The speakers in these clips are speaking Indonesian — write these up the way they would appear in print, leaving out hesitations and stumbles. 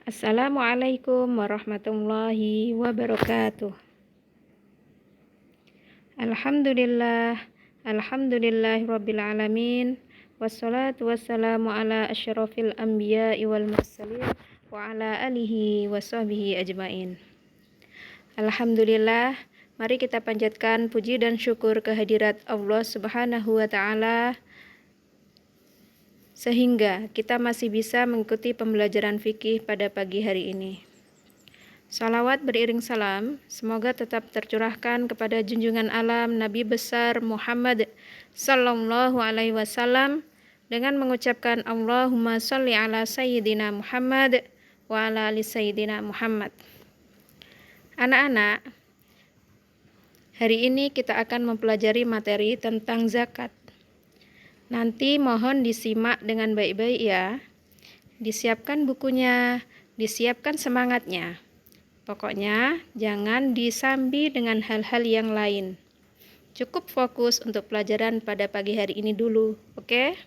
Assalamualaikum warahmatullahi wabarakatuh. Alhamdulillah, alhamdulillahirabbil alamin. Wassalatu wassalamu ala asyrafil anbiya'i wal mursalin wa ala alihi wa sahbihi ajmain. Alhamdulillah, mari kita panjatkan puji dan syukur kehadirat Allah Subhanahu wa taala sehingga kita masih bisa mengikuti pembelajaran fikih pada pagi hari ini. Salawat beriring salam semoga tetap tercurahkan kepada junjungan alam Nabi besar Muhammad sallallahu alaihi wasallam dengan mengucapkan Allahumma sholli ala sayyidina Muhammad wa ala ali sayyidina Muhammad. Anak-anak, hari ini kita akan mempelajari materi tentang zakat. Nanti mohon disimak dengan baik-baik ya. Disiapkan bukunya, disiapkan semangatnya. Pokoknya jangan disambi dengan hal-hal yang lain. Cukup fokus untuk pelajaran pada pagi hari ini dulu, oke?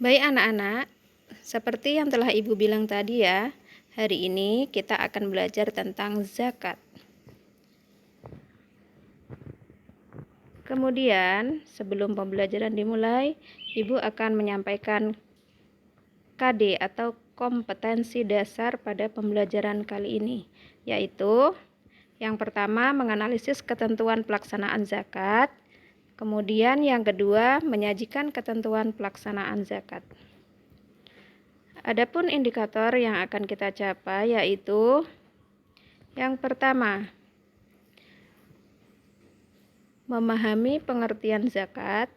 Baik anak-anak, seperti yang telah Ibu bilang tadi ya, hari ini kita akan belajar tentang zakat. Kemudian, sebelum pembelajaran dimulai, Ibu akan menyampaikan KD atau kompetensi dasar pada pembelajaran kali ini, yaitu yang pertama menganalisis ketentuan pelaksanaan zakat, kemudian yang kedua menyajikan ketentuan pelaksanaan zakat. Adapun indikator yang akan kita capai yaitu yang pertama, memahami pengertian zakat,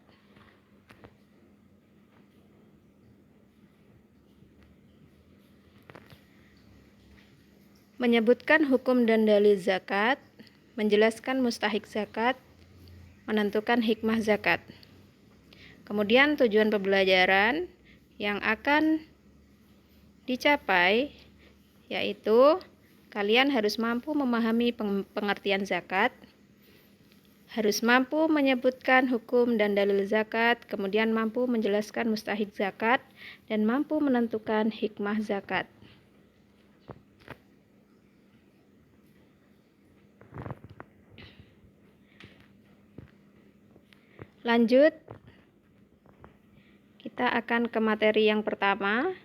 menyebutkan hukum dan dalil zakat, menjelaskan mustahik zakat, menentukan hikmah zakat. Kemudian tujuan pembelajaran yang akan dicapai yaitu kalian harus mampu memahami pengertian zakat, harus mampu menyebutkan hukum dan dalil zakat, kemudian mampu menjelaskan mustahik zakat, dan mampu menentukan hikmah zakat. Lanjut, kita akan ke materi yang pertama,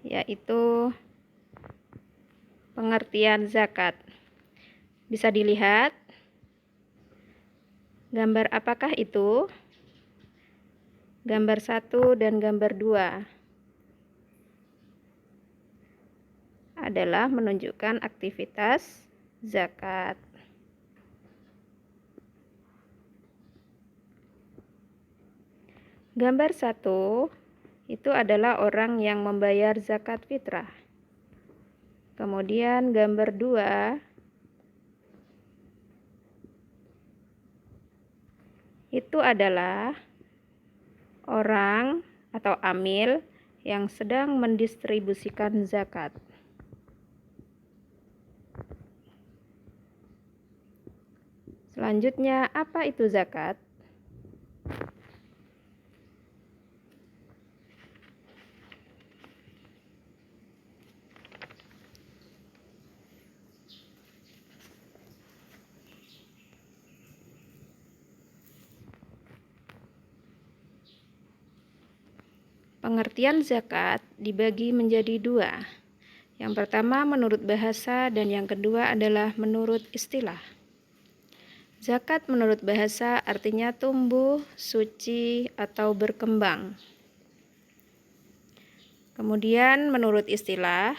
yaitu pengertian zakat. Bisa dilihat gambar apakah itu? Gambar 1 dan gambar 2 adalah menunjukkan aktivitas zakat. Gambar 1 itu adalah orang yang membayar zakat fitrah. Kemudian gambar 2 itu adalah orang atau amil yang sedang mendistribusikan zakat. Selanjutnya, apa itu zakat? Pengertian zakat dibagi menjadi dua. Yang pertama menurut bahasa dan yang kedua adalah menurut istilah. Zakat menurut bahasa artinya tumbuh, suci, atau berkembang. Kemudian menurut istilah,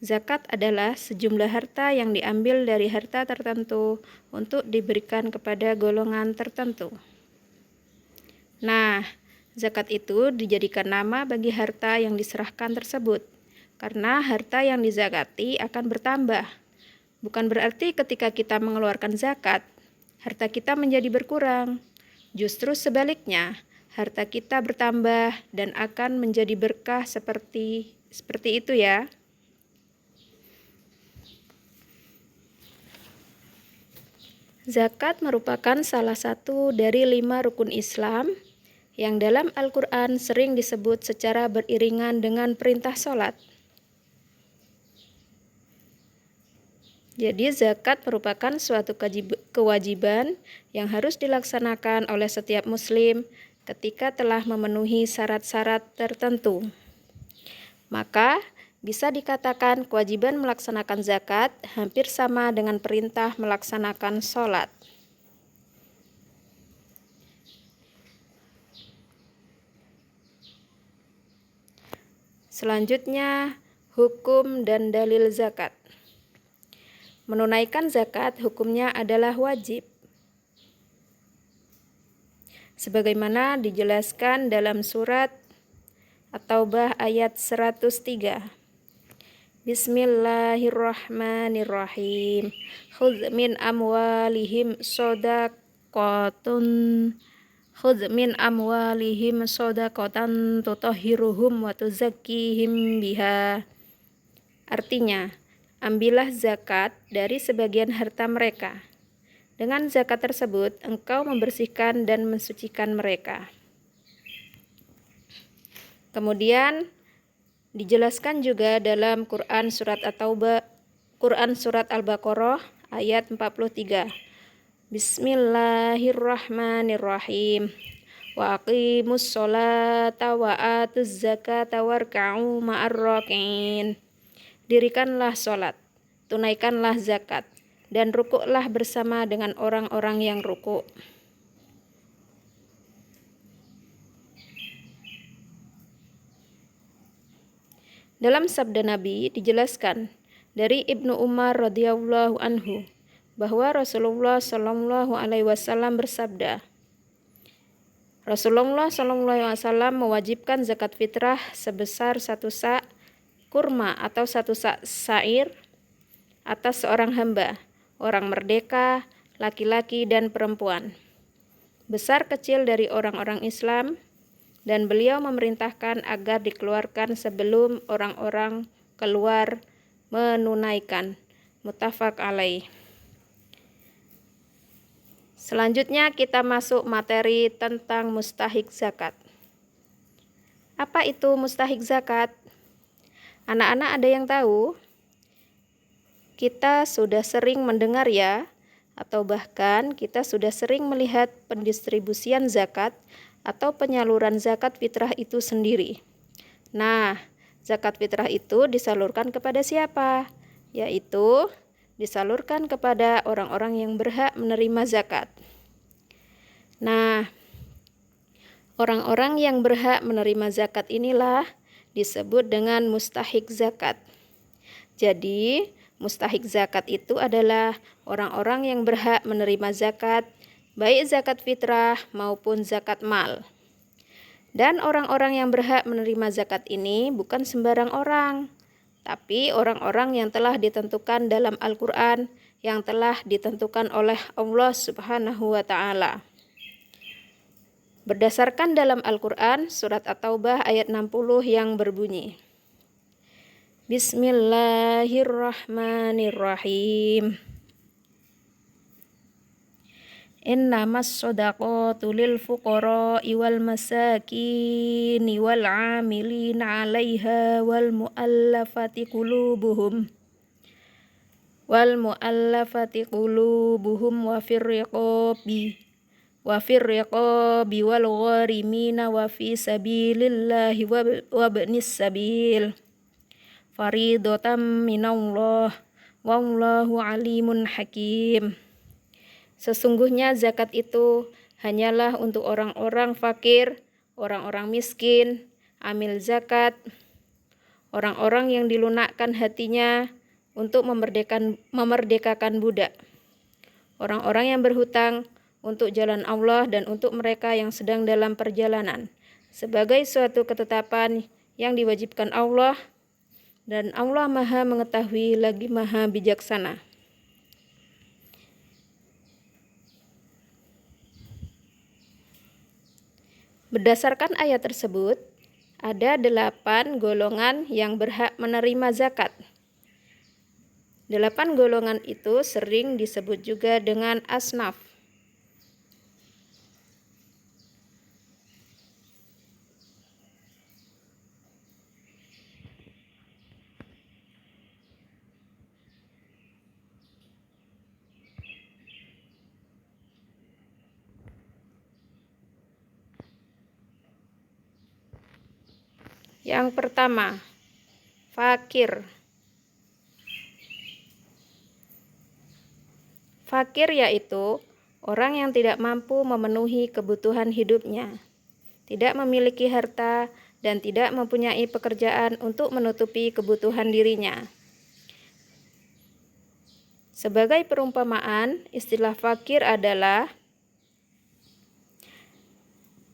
zakat adalah sejumlah harta yang diambil dari harta tertentu untuk diberikan kepada golongan tertentu. Nah, zakat itu dijadikan nama bagi harta yang diserahkan tersebut, karena harta yang dizakati akan bertambah. Bukan berarti ketika kita mengeluarkan zakat, harta kita menjadi berkurang. Justru sebaliknya, harta kita bertambah dan akan menjadi berkah seperti itu ya. Zakat merupakan salah satu dari 5 rukun Islam yang dalam Al-Quran sering disebut secara beriringan dengan perintah sholat. Jadi zakat merupakan suatu kewajiban yang harus dilaksanakan oleh setiap muslim ketika telah memenuhi syarat-syarat tertentu. Maka bisa dikatakan kewajiban melaksanakan zakat hampir sama dengan perintah melaksanakan sholat. Selanjutnya, hukum dan dalil zakat. Menunaikan zakat hukumnya adalah wajib. Sebagaimana dijelaskan dalam surat At-Taubah ayat 103. Bismillahirrahmanirrahim. Khudz min amwalihim shadaqatan tutahhiruhum wa tuzakkihim biha. Artinya, ambillah zakat dari sebagian harta mereka. Dengan zakat tersebut, engkau membersihkan dan mensucikan mereka. Kemudian dijelaskan juga dalam Quran surat Al-Baqarah ayat 43. Bismillahirrahmanirrahim. Wa aqimus sholata wa atuz zakata warka'u ma'ar raki'in. Dirikanlah sholat, tunaikanlah zakat, dan rukuklah bersama dengan orang-orang yang rukuk. Dalam sabda Nabi dijelaskan dari Ibnu Umar radhiyallahu anhu bahwa Rasulullah Shallallahu alaihi wasallam bersabda, Rasulullah Shallallahu alaihi wasallam mewajibkan zakat fitrah sebesar 1 sa' kurma atau 1 sa' syair atas seorang hamba, orang merdeka, laki-laki dan perempuan, besar kecil dari orang-orang Islam, dan beliau memerintahkan agar dikeluarkan sebelum orang-orang keluar menunaikan. Muttafaq alaih. Selanjutnya kita masuk materi tentang mustahik zakat. Apa itu mustahik zakat? Anak-anak ada yang tahu? Kita sudah sering mendengar ya, atau bahkan kita sudah sering melihat pendistribusian zakat atau penyaluran zakat fitrah itu sendiri. Nah, zakat fitrah itu disalurkan kepada siapa? Yaitu disalurkan kepada orang-orang yang berhak menerima zakat. Nah, orang-orang yang berhak menerima zakat inilah disebut dengan mustahik zakat. Jadi, mustahik zakat itu adalah orang-orang yang berhak menerima zakat, baik zakat fitrah maupun zakat mal. Dan orang-orang yang berhak menerima zakat ini bukan sembarang orang, tapi orang-orang yang telah ditentukan dalam Al-Quran, yang telah ditentukan oleh Allah Subhanahu wa Ta'ala. Berdasarkan dalam Al-Quran, surat At-Taubah ayat 60 yang berbunyi, Bismillahirrahmanirrahim. Innamas shadaqatu lil fuqara'i wal masakini wal 'amilina 'alaiha wal mu'allafati qulubuhum wa fir riqabi wal gharimina wa fi sabilillahi wa ibnis sabil faridatan minallah wallahu alimun hakim. Sesungguhnya zakat itu hanyalah untuk orang-orang fakir, orang-orang miskin, amil zakat, orang-orang yang dilunakkan hatinya untuk memerdekakan budak, orang-orang yang berhutang untuk jalan Allah dan untuk mereka yang sedang dalam perjalanan, sebagai suatu ketetapan yang diwajibkan Allah, dan Allah Maha Mengetahui lagi Maha Bijaksana. Berdasarkan ayat tersebut, ada 8 golongan yang berhak menerima zakat. 8 golongan itu sering disebut juga dengan asnaf. Yang pertama, fakir. Fakir yaitu orang yang tidak mampu memenuhi kebutuhan hidupnya, tidak memiliki harta, dan tidak mempunyai pekerjaan untuk menutupi kebutuhan dirinya. Sebagai perumpamaan, istilah fakir adalah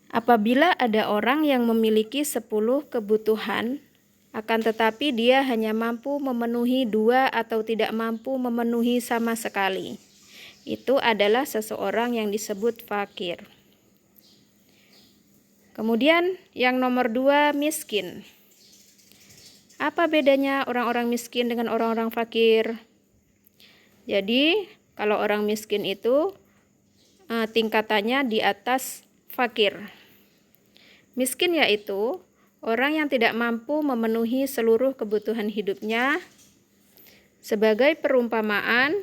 apabila ada orang yang memiliki 10 kebutuhan, akan tetapi dia hanya mampu memenuhi 2 atau tidak mampu memenuhi sama sekali. Itu adalah seseorang yang disebut fakir. Kemudian yang nomor 2, miskin. Apa bedanya orang-orang miskin dengan orang-orang fakir? Jadi kalau orang miskin itu tingkatannya di atas fakir. Miskin yaitu orang yang tidak mampu memenuhi seluruh kebutuhan hidupnya. Sebagai perumpamaan,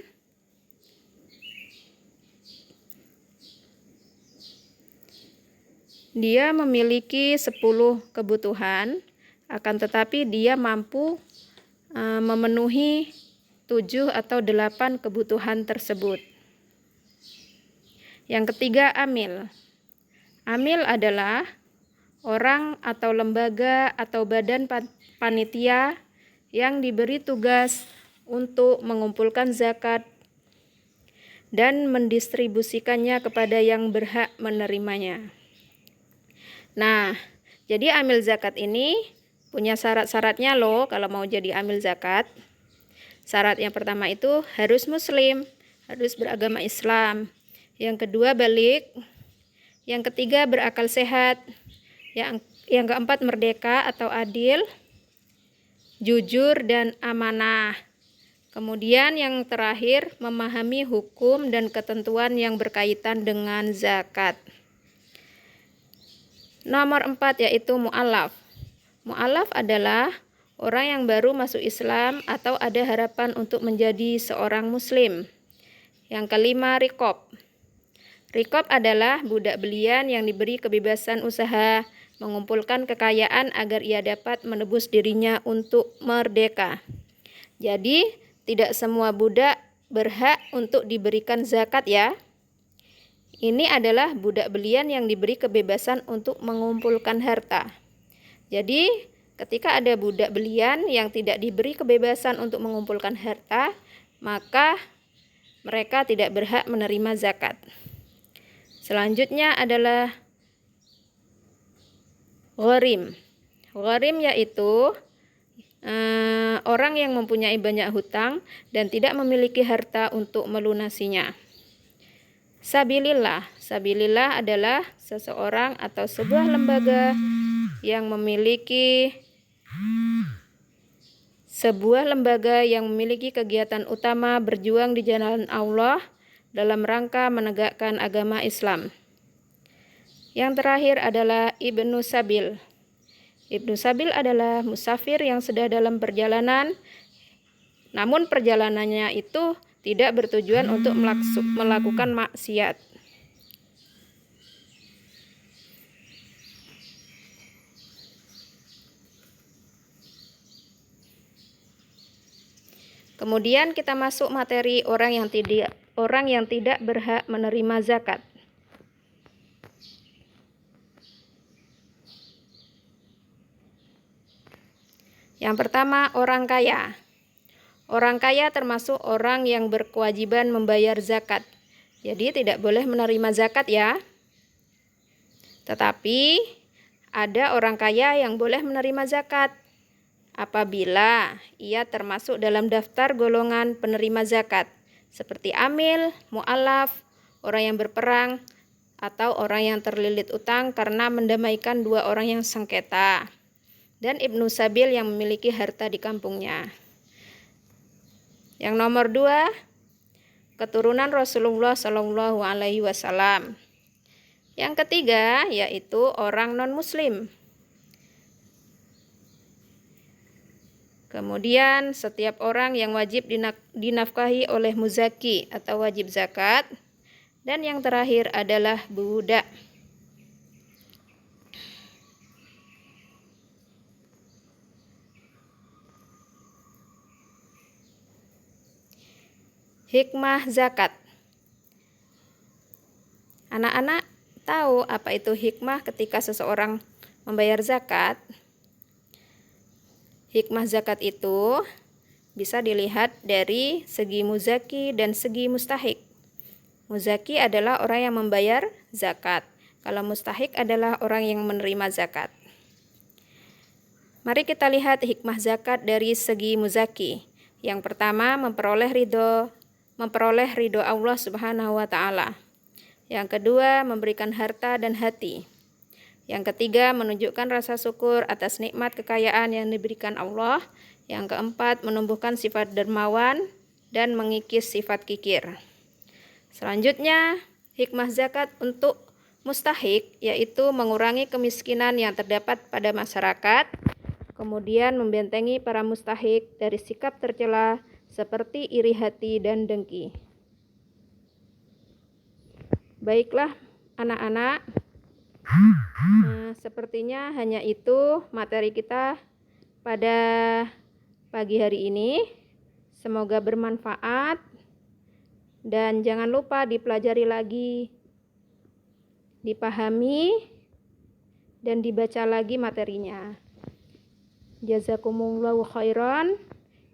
dia memiliki 10 kebutuhan, akan tetapi dia mampu memenuhi 7 atau 8 kebutuhan tersebut. Yang ketiga, amil. Amil adalah orang atau lembaga atau badan panitia yang diberi tugas untuk mengumpulkan zakat dan mendistribusikannya kepada yang berhak menerimanya. Nah, jadi amil zakat ini punya syarat-syaratnya loh kalau mau jadi amil zakat. Syarat yang pertama itu harus muslim, harus beragama Islam. Yang kedua balik. Yang ketiga berakal sehat. Yang keempat merdeka atau adil, jujur dan amanah. Kemudian yang terakhir memahami hukum dan ketentuan yang berkaitan dengan zakat. Nomor 4 yaitu mu'alaf. Mu'alaf adalah orang yang baru masuk Islam atau ada harapan untuk menjadi seorang muslim. Yang kelima, riqab. Riqab adalah budak belian yang diberi kebebasan usaha, mengumpulkan kekayaan agar ia dapat menebus dirinya untuk merdeka. Jadi, tidak semua budak berhak untuk diberikan zakat ya. Ini adalah budak belian yang diberi kebebasan untuk mengumpulkan harta. Jadi, ketika ada budak belian yang tidak diberi kebebasan untuk mengumpulkan harta, maka mereka tidak berhak menerima zakat. Selanjutnya adalah gharim. Gharim yaitu orang yang mempunyai banyak hutang dan tidak memiliki harta untuk melunasinya. Sabilillah. Sabilillah adalah seseorang atau sebuah lembaga yang memiliki kegiatan utama berjuang di jalan Allah dalam rangka menegakkan agama Islam. Yang terakhir adalah Ibnu Sabil. Ibnu Sabil adalah musafir yang sedang dalam perjalanan, namun perjalanannya itu tidak bertujuan untuk melakukan maksiat. Kemudian kita masuk materi orang yang tidak berhak menerima zakat. Yang pertama, orang kaya. Orang kaya termasuk orang yang berkewajiban membayar zakat. Jadi tidak boleh menerima zakat ya. Tetapi ada orang kaya yang boleh menerima zakat apabila ia termasuk dalam daftar golongan penerima zakat seperti amil, mu'alaf, orang yang berperang, atau orang yang terlilit utang karena mendamaikan 2 orang yang sengketa, dan Ibnu Sabil yang memiliki harta di kampungnya. Yang nomor 2, keturunan Rasulullah Shallallahu Alaihi Wasallam. Yang ketiga yaitu orang non-muslim. Kemudian setiap orang yang wajib dinafkahi oleh muzaki atau wajib zakat. Dan yang terakhir adalah budak. Hikmah zakat. Anak-anak tahu apa itu hikmah ketika seseorang membayar zakat? Hikmah zakat itu bisa dilihat dari segi muzaki dan segi mustahik. Muzaki adalah orang yang membayar zakat. Kalau mustahik adalah orang yang menerima zakat. Mari kita lihat hikmah zakat dari segi muzaki. Yang pertama, memperoleh ridho Allah Subhanahu wa taala. Yang kedua, memberikan harta dan hati. Yang ketiga, menunjukkan rasa syukur atas nikmat kekayaan yang diberikan Allah. Yang keempat, menumbuhkan sifat dermawan dan mengikis sifat kikir. Selanjutnya, hikmah zakat untuk mustahik yaitu mengurangi kemiskinan yang terdapat pada masyarakat, kemudian membentengi para mustahik dari sikap tercela seperti iri hati dan dengki. Baiklah anak-anak, sepertinya hanya itu materi kita pada pagi hari ini. Semoga bermanfaat dan jangan lupa dipelajari lagi, dipahami dan dibaca lagi materinya. Jazakumullahu khairan.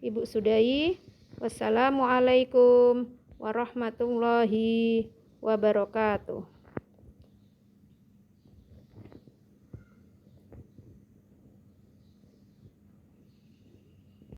Ibu Sudai. Wassalamualaikum warahmatullahi wabarakatuh.